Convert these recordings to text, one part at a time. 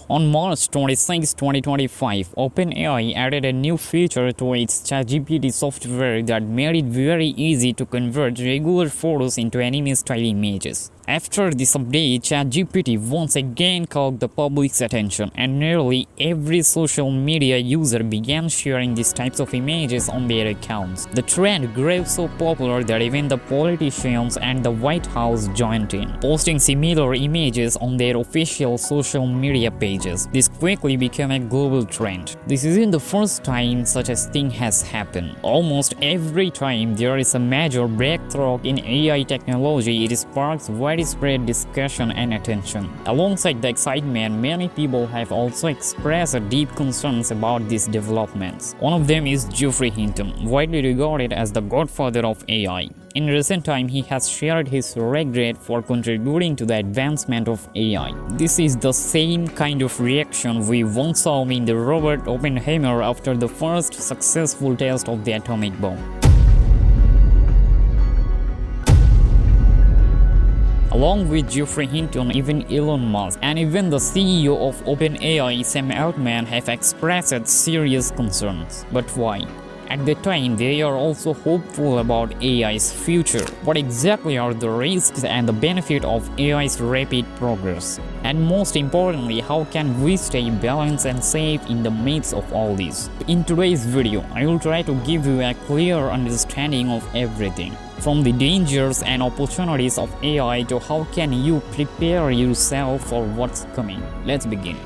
On March 26, 2025, OpenAI added a new feature to its ChatGPT software that made it very easy to convert regular photos into anime-style images. After this update, ChatGPT once again caught the public's attention, and nearly every social media user began sharing these types of images on their accounts. The trend grew so popular that even the politicians and the White House joined in, posting similar images on their official social media pages. This quickly became a global trend. This isn't the first time such a thing has happened. Almost every time there is a major breakthrough in AI technology, it sparks widespread discussion and attention. Alongside the excitement, many people have also expressed deep concerns about these developments. One of them is Geoffrey Hinton, widely regarded as the godfather of AI. In recent time, he has shared his regret for contributing to the advancement of AI. This is the same kind of reaction we once saw in the Robert Oppenheimer after the first successful test of the atomic bomb. Along with Geoffrey Hinton, even Elon Musk and even the CEO of OpenAI, Sam Altman, have expressed serious concerns. But why? At the time, they are also hopeful about AI's future. What exactly are the risks and the benefit of AI's rapid progress? And most importantly, how can we stay balanced and safe in the midst of all this? In today's video, I will try to give you a clear understanding of everything, from the dangers and opportunities of AI to how can you prepare yourself for what's coming. Let's begin.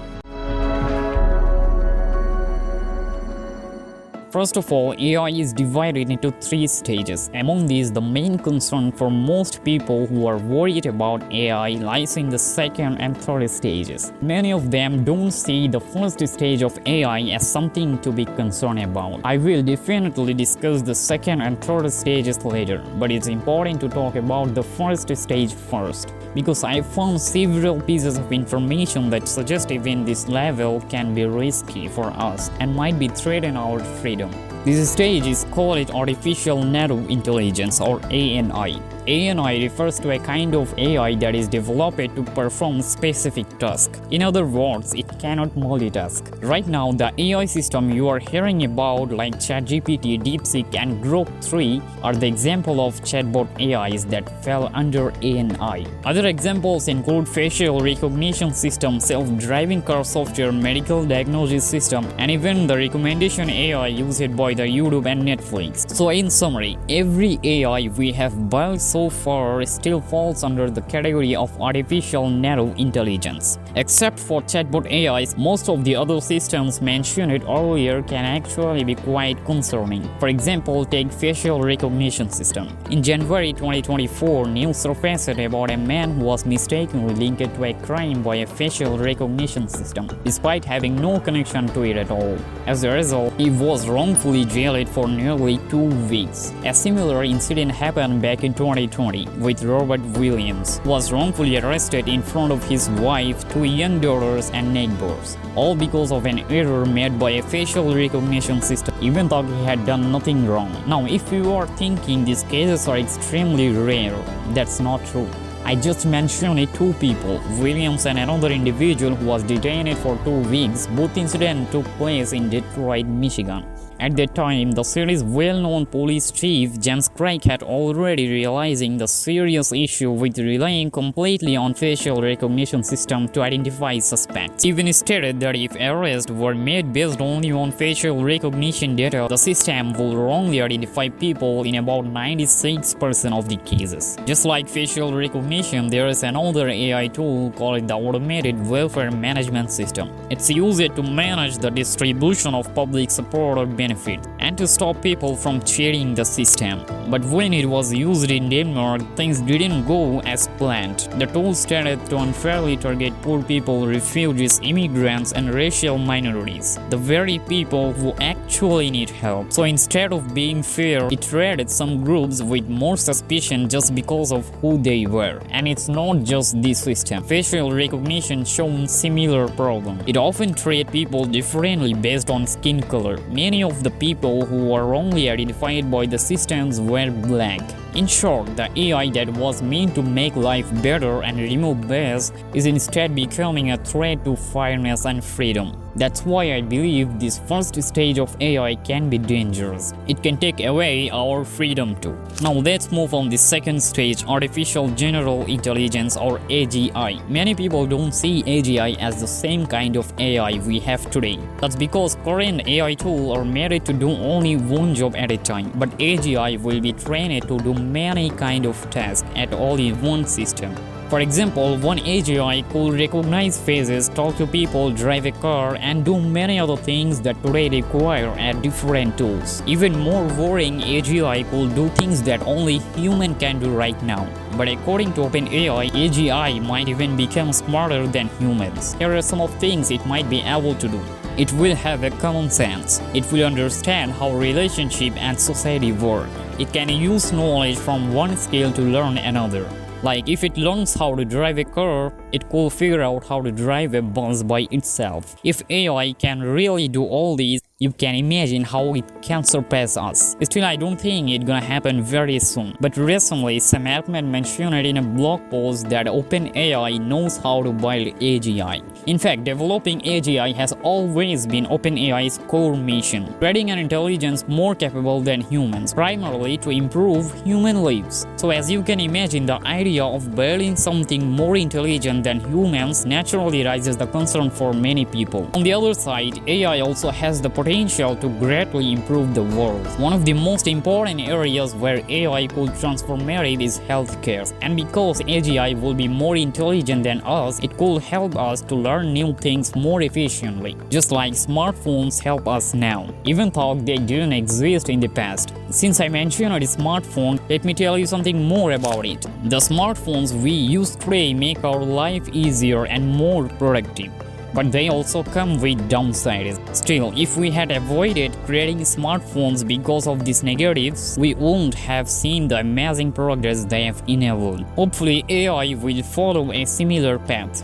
First of all, AI is divided into 3 stages. Among these, the main concern for most people who are worried about AI lies in the second and third stages. Many of them don't see the first stage of AI as something to be concerned about. I will definitely discuss the second and third stages later, but it's important to talk about the first stage first, because I found several pieces of information that suggest even this level can be risky for us and might be threaten our freedom. This stage is called Artificial Narrow Intelligence, or ANI. ANI refers to a kind of AI that is developed to perform specific tasks. In other words, it cannot multitask. Right now, the AI system you are hearing about, like ChatGPT, DeepSeek, and Grok 3, are the example of chatbot AIs that fell under ANI. Other examples include facial recognition system, self-driving car software, medical diagnosis system, and even the recommendation AI used by the YouTube and Netflix. So in summary, every AI we have built so far still falls under the category of artificial narrow intelligence. Except for chatbot AIs, most of the other systems mentioned earlier can actually be quite concerning. For example, take facial recognition system. In January 2024, news surfaced about a man who was mistakenly linked to a crime by a facial recognition system, despite having no connection to it at all. As a result, he was wrongfully jailed for nearly 2 weeks. A similar incident happened back in 2020 with Robert Williams, who was wrongfully arrested in front of his wife, 2 young daughters, and neighbors, all because of an error made by a facial recognition system, even though he had done nothing wrong. Now, if you are thinking these cases are extremely rare, that's not true. I just mentioned 2 people, Williams and another individual who was detained for 2 weeks. Both incidents took place in Detroit, Michigan. At that time, the city's well-known police chief, James Craig, had already realizing the serious issue with relying completely on facial recognition system to identify suspects. He even stated that if arrests were made based only on facial recognition data, the system will wrongly identify people in about 96% of the cases. Just like facial recognition, there is another AI tool called the Automated Welfare Management System. It's used to manage the distribution of public support or benefits and to stop people from cheating the system. But when it was used in Denmark, things didn't go as planned. The tool started to unfairly target poor people, refugees, immigrants, and racial minorities, the very people who actually need help. So instead of being fair, it rated some groups with more suspicion just because of who they were. And it's not just this system. Facial recognition shows similar problem. It often treats people differently based on skin color. Many of the people who were wrongly identified by the systems were black. In short, the AI that was meant to make life better and remove bias is instead becoming a threat to fairness and freedom. That's why I believe this first stage of AI can be dangerous. It can take away our freedom too. Now let's move on the second stage, artificial general intelligence or AGI. Many people don't see AGI as the same kind of AI we have today. That's because current AI tools are made to do only one job at a time, but AGI will be trained to do many kind of tasks at all in one system. For example, one AGI could recognize faces, talk to people, drive a car, and do many other things that today require different tools. Even more worrying, AGI could do things that only human can do right now. But according to OpenAI, AGI might even become smarter than humans. Here are some of things it might be able to do. It will have a common sense. It will understand how relationship and society work. It can use knowledge from one skill to learn another. Like if it learns how to drive a car, it could figure out how to drive a bus by itself. If AI can really do all these, you can imagine how it can surpass us. Still, I don't think it's gonna happen very soon. But recently, Sam Altman mentioned it in a blog post that OpenAI knows how to build AGI. In fact, developing AGI has always been OpenAI's core mission, creating an intelligence more capable than humans, primarily to improve human lives. So as you can imagine, the idea of building something more intelligent than humans naturally raises the concern for many people. On the other side, AI also has the potential to greatly improve the world. One of the most important areas where AI could transformative is healthcare. And because AGI will be more intelligent than us, it could help us to learn new things more efficiently, just like smartphones help us now, even though they didn't exist in the past. Since I mentioned a smartphone, let me tell you something more about it. The smartphones we use today make our life easier and more productive. But they also come with downsides. Still, if we had avoided creating smartphones because of these negatives, we wouldn't have seen the amazing progress they have enabled. Hopefully, AI will follow a similar path.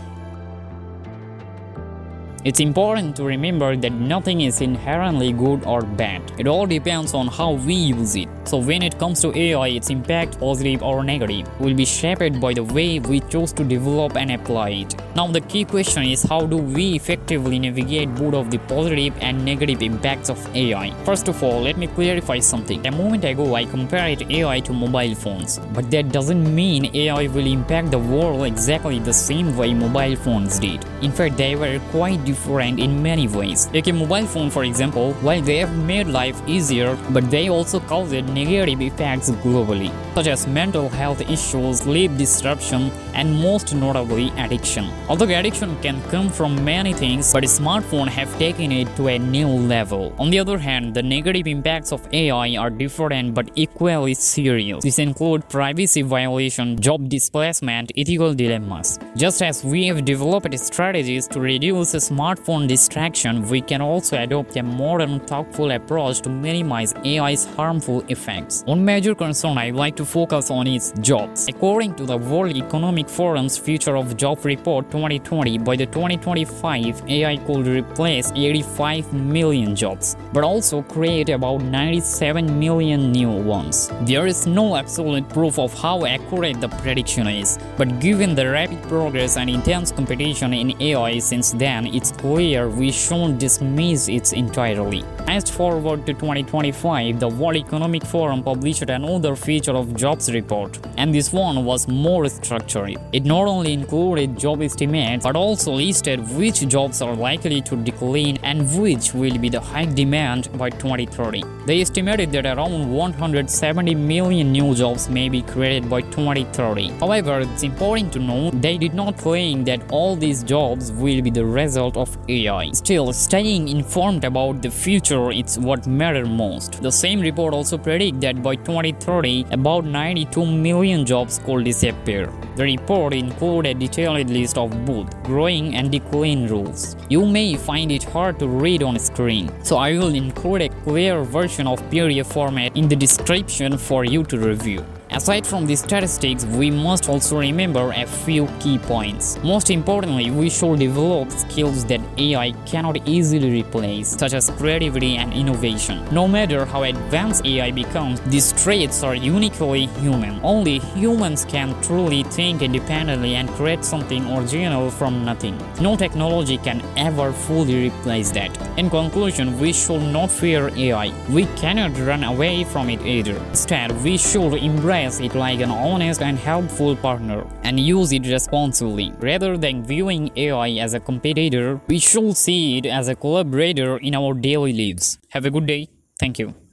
It's important to remember that nothing is inherently good or bad. It all depends on how we use it. So when it comes to AI, its impact, positive or negative, will be shaped by the way we choose to develop and apply it. Now the key question is, how do we effectively navigate both of the positive and negative impacts of AI? First of all, let me clarify something. A moment ago, I compared AI to mobile phones. But that doesn't mean AI will impact the world exactly the same way mobile phones did. In fact, they were quite different in many ways. Take a mobile phone for example. While they have made life easier, but they also caused negative effects globally, such as mental health issues, sleep disruption, and most notably addiction. Although addiction can come from many things, but smartphones have taken it to a new level. On the other hand, the negative impacts of AI are different but equally serious. These include privacy violation, job displacement, ethical dilemmas. Just as we have developed strategies to reduce smartphone distraction, we can also adopt a modern, thoughtful approach to minimize AI's harmful effects. One major concern I would like to focus on is jobs. According to the World Economic Forum's Future of Jobs Report 2020, by the 2025, AI could replace 85 million jobs, but also create about 97 million new ones. There is no absolute proof of how accurate the prediction is, but given the rapid progress and intense competition in AI since then, it's clear we shouldn't dismiss it entirely. Fast forward to 2025, the World Economic Forum published another Future of Jobs report, and this one was more structured. It not only included job estimates, but also listed which jobs are likely to decline and which will be the high demand by 2030. They estimated that around 170 million new jobs may be created by 2030. However, it's important to note they did not claim that all these jobs will be the result of AI. Still, staying informed about the future is what matters most. The same report also predicts that by 2030, about 92 million jobs could disappear. The report includes a detailed list of both growing and declining rules. You may find it hard to read on screen, so I will include a clear version of PDF format in the description for you to review. Aside from these statistics, we must also remember a few key points. Most importantly, we should develop skills that AI cannot easily replace, such as creativity and innovation. No matter how advanced AI becomes, these traits are uniquely human. Only humans can truly think independently and create something original from nothing. No technology can ever fully replace that. In conclusion, we should not fear AI. We cannot run away from it either. Instead, we should embrace it like an honest and helpful partner and use it responsibly. Rather than viewing AI as a competitor, we should see it as a collaborator in our daily lives. Have a good day. Thank you.